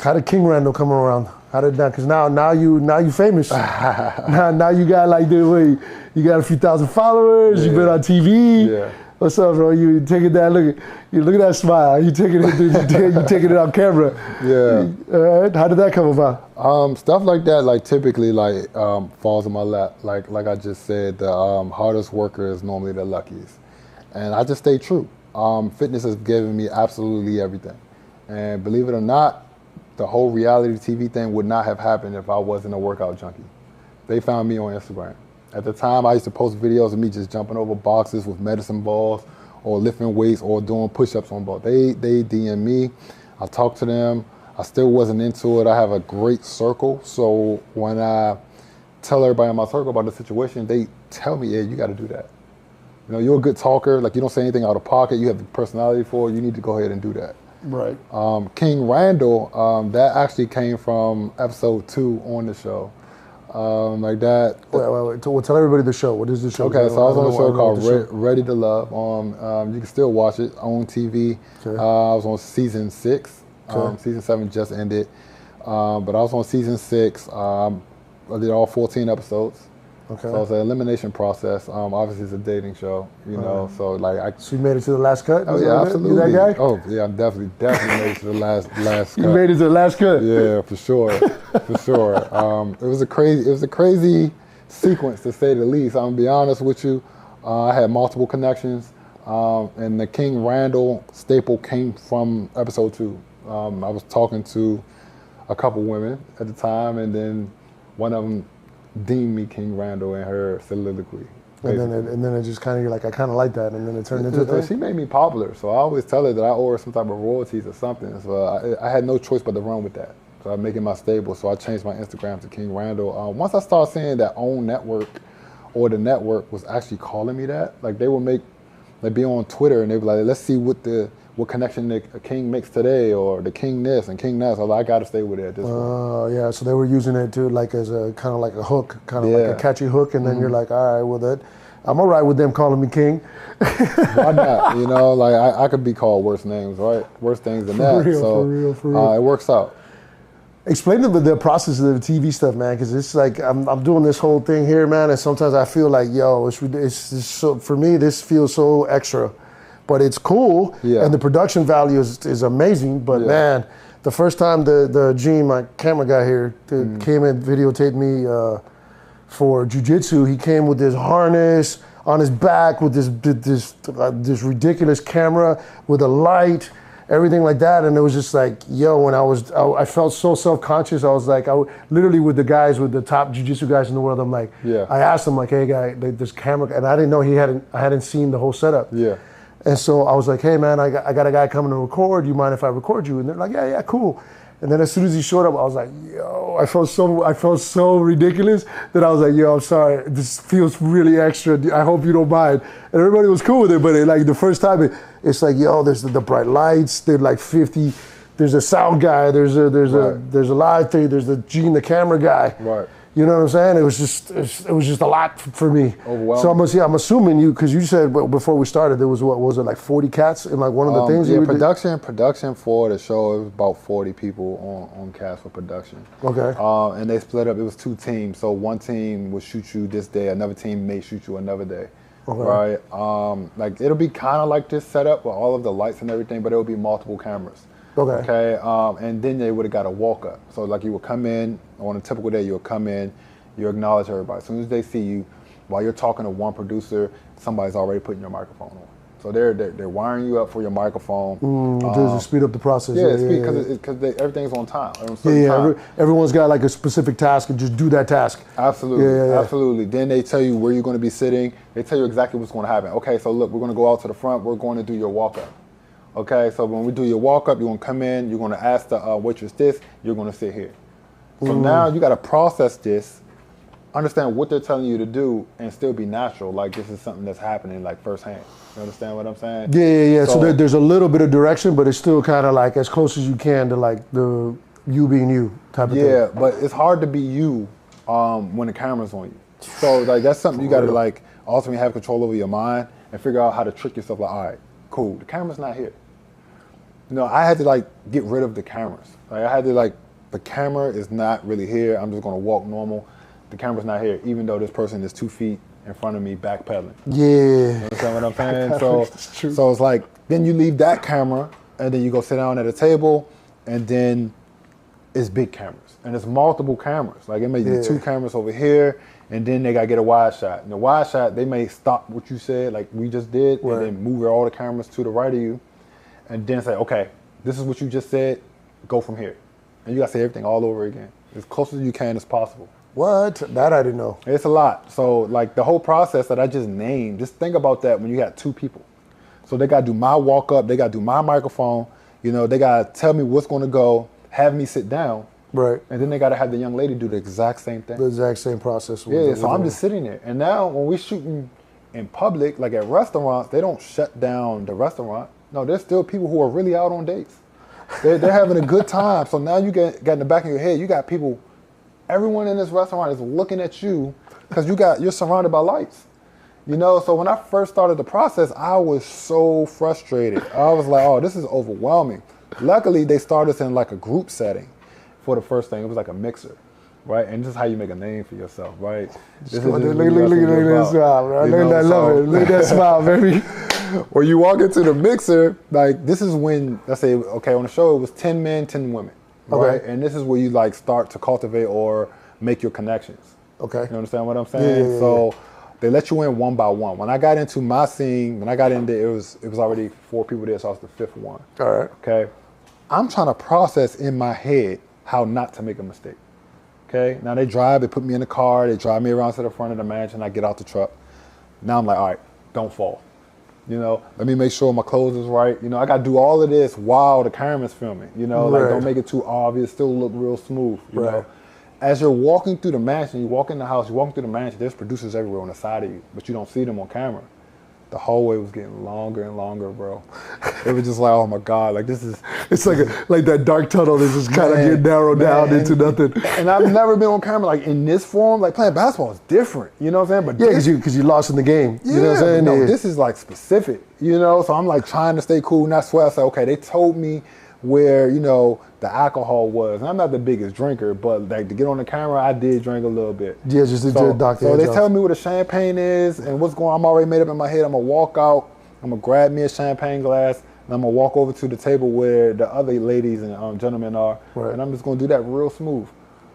How did King Randall come around? How did that? Because now you famous. now you got like you got a few thousand followers. Yeah. You've been on TV. Yeah. What's up, bro? You taking that? Look at that smile. You taking it? You taking it on camera? Yeah. How did that come about? Stuff like that, like typically, like falls in my lap. Like I just said, the hardest worker is normally the luckiest, and I just stay true. Fitness has given me absolutely everything, and believe it or not, the whole reality TV thing would not have happened if I wasn't a workout junkie. They found me on Instagram. At the time, I used to post videos of me just jumping over boxes with medicine balls or lifting weights or doing push-ups on balls. They DM me. I talked to them. I still wasn't into it. I have a great circle. So when I tell everybody in my circle about the situation, they tell me, yeah, you got to do that. You know, you're a good talker. Like, you don't say anything out of pocket. You have the personality for it. You need to go ahead and do that. Right. King Randall, that actually came from episode 2 on the show. Like that. Wait. Well, tell everybody the show. What is the show? Okay, so I was on a show called Ready to Love. You can still watch it on TV. Okay. I was on season 6. Okay. Season 7 just ended. But I was on season 6. I did all 14 episodes. Okay. So it's an elimination process. Obviously, it's a dating show, you know. So like, So you made it to the last cut? Oh yeah, absolutely. You that guy? Oh yeah, I'm definitely made it to the last cut. You made it to the last cut? Yeah, for sure, for sure. It was a crazy sequence to say the least. I'm gonna be honest with you. I had multiple connections, and the King Randall staple came from episode 2. I was talking to a couple women at the time, and then one of them deemed me King Randall in her soliloquy. And then it just kind of, you're like, I kind of like that, and then it turned into a thing? She made me popular, so I always tell her that I owe her some type of royalties or something. So I had no choice but to run with that. So I'm making my stable, so I changed my Instagram to King Randall. Once I started seeing that OWN network or the network was actually calling me that, like they'd be on Twitter and they'd be like, let's see what connection the King makes today, or the King this and King that. So I was like, I got to stay with it at this point. Oh, yeah. So they were using it too, like as a kind of like a hook, kind of like a catchy hook, and then you're like, all right, well, I'm all right with them calling me King. Why not? You know, like I could be called worse names, right? Worse things than that. For real. It works out. Explain the process of the TV stuff, man, because it's like I'm doing this whole thing here, man, and sometimes I feel like, yo, it's so, for me, this feels so extra. But it's cool, and the production value is amazing. But man, the first time the Gene, my camera guy here, came and videotaped me for jiu-jitsu, he came with this harness on his back with this ridiculous camera with a light, everything like that. And it was just like, yo, when I felt so self-conscious. I was like, literally with the guys, with the top jiu-jitsu guys in the world, I'm like, I asked him like, hey guy, this camera, and I didn't know I hadn't seen the whole setup. Yeah. And so I was like, hey man, I got a guy coming to record. Do you mind if I record you? And they're like, yeah, cool. And then as soon as he showed up, I was like, yo, I felt so ridiculous that I was like, yo, I'm sorry, this feels really extra. I hope you don't mind. And everybody was cool with it, but like the first time, it's like, yo, there's the bright lights. They're like 50. There's a sound guy. There's a live thing. There's the Gene, the camera guy. Right. You know what I'm saying? It was just a lot for me. Overwhelming. So I'm assuming because you said before we started there was, what was it, like 40 cats in like one of the things? Yeah, production for the show, it was about 40 people on cast for production. Okay. And they split up. It was 2 teams. So one team would shoot you this day, another team may shoot you another day. Okay. Right. Like it'll be kind of like this setup with all of the lights and everything, but it'll be multiple cameras. Okay. And then they would have got a walk up. So like you would come in on a typical day. You would come in, you acknowledge everybody. As soon as they see you, while you're talking to one producer, somebody's already putting your microphone on. So they're wiring you up for your microphone. To speed up the process. Because everything's on time. Time. Everyone's got like a specific task and just do that task. Absolutely, absolutely. Then they tell you where you're going to be sitting. They tell you exactly what's going to happen. Okay, so look, we're going to go out to the front. We're going to do your walk up. Okay, so when we do your walk up, you're gonna come in, you're gonna ask the waitress this, you're gonna sit here. So now you gotta process this, understand what they're telling you to do, and still be natural, like this is something that's happening like firsthand. You understand what I'm saying? Yeah. So there's a little bit of direction, but it's still kind of like as close as you can to like the you being you type of thing. Yeah, but it's hard to be you when the camera's on you. So like that's something you gotta like ultimately have control over your mind and figure out how to trick yourself like, all right, cool, the camera's not here. You know, I had to like get rid of the cameras. Like I had to like, the camera is not really here. I'm just gonna walk normal. The camera's not here, even though this person is 2 feet in front of me backpedaling. Yeah. You understand what I'm saying? So it's like, then you leave that camera and then you go sit down at a table and then it's big cameras. And it's multiple cameras. Like it may be 2 cameras over here and then they gotta get a wide shot. And the wide shot, they may stop what you said, like we just did, and then move all the cameras to the right of you and then say, okay, this is what you just said, go from here. And you gotta say everything all over again, as close as you can as possible. What? That I didn't know. It's a lot. So like the whole process that I just named, just think about that when you got 2 people. So they gotta do my walk up, they gotta do my microphone, you know, they gotta tell me what's gonna go, have me sit down. Right. And then they gotta have the young lady do the exact same thing. The exact same process. Yeah, so I'm just sitting there. And now when we're shooting in public, like at restaurants, they don't shut down the restaurant. No, there's still people who are really out on dates. They're having a good time. So now you got in the back of your head, you got people, everyone in this restaurant is looking at you because you're surrounded by lights. You know, so when I first started the process, I was so frustrated. I was like, oh, this is overwhelming. Luckily, they started us in like a group setting for the first thing. It was like a mixer, right? And this is how you make a name for yourself, right? Look at that smile, right? Look at that, love it. Look at that smile, baby. When you walk into the mixer, like this is when, let's say, okay, on the show it was 10 men, 10 women, right? Okay. And this is where you like start to cultivate or make your connections. Okay. You understand what I'm saying? So they let you in one by one. When I got into my scene, when I got in there, it was already 4 people there, so I was the 5th one. All right. Okay. I'm trying to process in my head how not to make a mistake. Okay. Now they put me in the car, they drive me around to the front of the mansion, I get out the truck. Now I'm like, all right, don't fall. You know, let me make sure my clothes is right. You know, I got to do all of this while the camera's filming. You know, like don't make it too obvious, still look real smooth. You know, as you're walking through the mansion, you walk in the house, you walk through the mansion, there's producers everywhere on the side of you, but you don't see them on camera. The hallway was getting longer and longer, bro. It was just like, oh my God, like this is... It's like that dark tunnel that's just kind of getting narrowed down into nothing. And I've never been on camera like in this form. Like playing basketball is different, you know what I'm saying? But yeah, because you lost in the game. Yeah, you know what I'm saying? No, this is like specific, you know? So I'm like trying to stay cool, not sweat. I said, okay, they told me where, you know, the alcohol was. And I'm not the biggest drinker, but like to get on the camera, I did drink a little bit. Yeah, just to doctor. So they tell me where the champagne is and what's going on. I'm already made up in my head. I'm gonna walk out, I'm gonna grab me a champagne glass, and I'm gonna walk over to the table where the other ladies and gentlemen are, and I'm just gonna do that real smooth.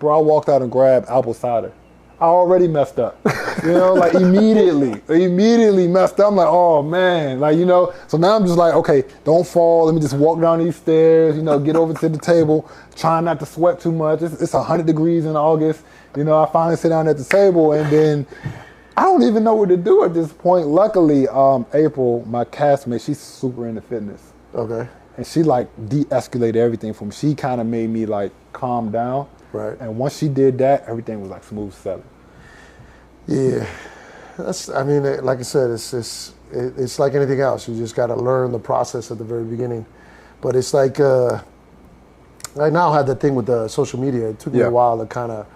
Bro, I walked out and grabbed apple cider. I already messed up, you know, like immediately messed up. I'm like, oh man, like, you know, so now I'm just like, okay, don't fall. Let me just walk down these stairs, you know, get over to the table, trying not to sweat too much. It's 100 degrees in August. You know, I finally sit down at the table and then I don't even know what to do at this point. Luckily, April, my castmate, she's super into fitness. Okay. And she like de-escalated everything for me. She kind of made me like calm down. Right. And once she did that, everything was like smooth sailing. Yeah, I mean, like I said, it's like anything else. You just got to learn the process at the very beginning. But it's like, I now had that thing with the social media. It took me a while to kind of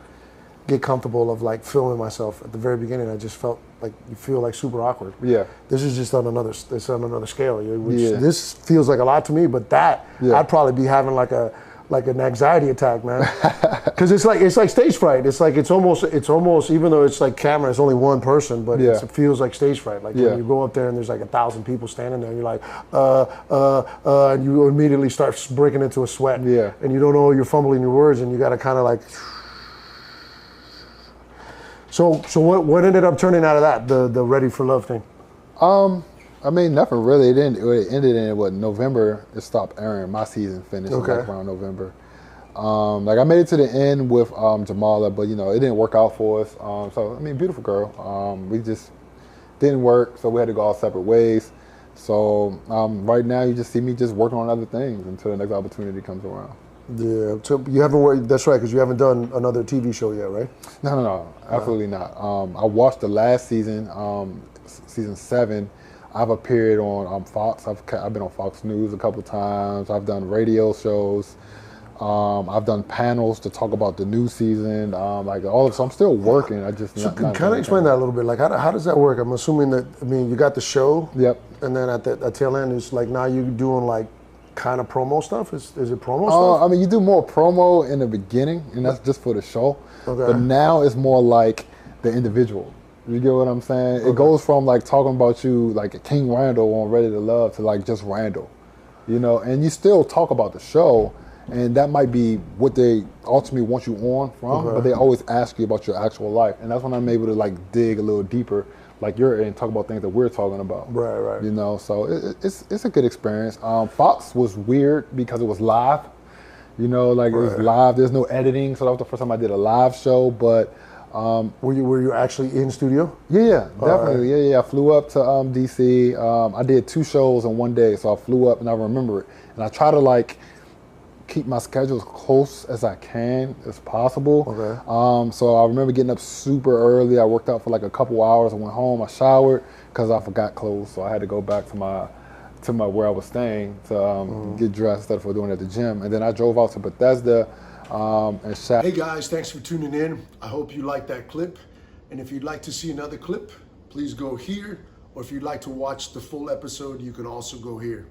get comfortable of like filming myself. At the very beginning, I just felt like you feel like super awkward. Yeah. This is just on another scale. This feels like a lot to me, but I'd probably be having like an anxiety attack, man. Because it's like stage fright. It's almost even though it's like camera, it's only one person, but it feels like stage fright. Like when you go up there and there's like 1,000 people standing there, and you're like, and you immediately start breaking into a sweat. Yeah. And you don't know, you're fumbling your words, and you got to kind of like. So what ended up turning out of that, the Ready for Love thing? I mean, nothing really. It ended in November. It stopped airing. My season finished like around November. Like I made it to the end with Jamala, but you know it didn't work out for us. So I mean, beautiful girl. We just didn't work, so we had to go our separate ways. So right now, you just see me just working on other things until the next opportunity comes around. Yeah, so you haven't worked. That's right, because you haven't done another TV show yet, right? No, absolutely not. I watched the last season, season 7. I've appeared on Fox. I've been on Fox News a couple times. I've done radio shows. I've done panels to talk about the new season. So I'm still working. I just kind of explain that a little bit. Like, how does that work? I'm assuming that you got the show. Yep. And then at the tail end, it's like now you're doing like kind of promo stuff? Is it promo stuff? I mean, you do more promo in the beginning, and that's just for the show. Okay. But now it's more like the individual. You get what I'm saying? Okay. It goes from like talking about you like King Randall on Ready to Love to like just Randall, you know. And you still talk about the show, and that might be what they ultimately want you on from. Okay. But they always ask you about your actual life, and that's when I'm able to like dig a little deeper, like you're and talk about things that we're talking about. Right. You know, so it's a good experience. Fox was weird because it was live. You know, like it was live. There's no editing, so that was the first time I did a live show. But were you actually in studio? Yeah, definitely. Yeah. I flew up to DC. I did 2 shows in one day, so I flew up and I remember it. And I try to like keep my schedule as close as I can as possible. Okay. So I remember getting up super early. I worked out for like a couple hours. I went home. I showered because I forgot clothes, so I had to go back to my where I was staying to get dressed instead of doing it at the gym. And then I drove out to Bethesda and shot. Hey guys, thanks for tuning in. I hope you liked that clip. And if you'd like to see another clip, please go here. Or if you'd like to watch the full episode, you can also go here.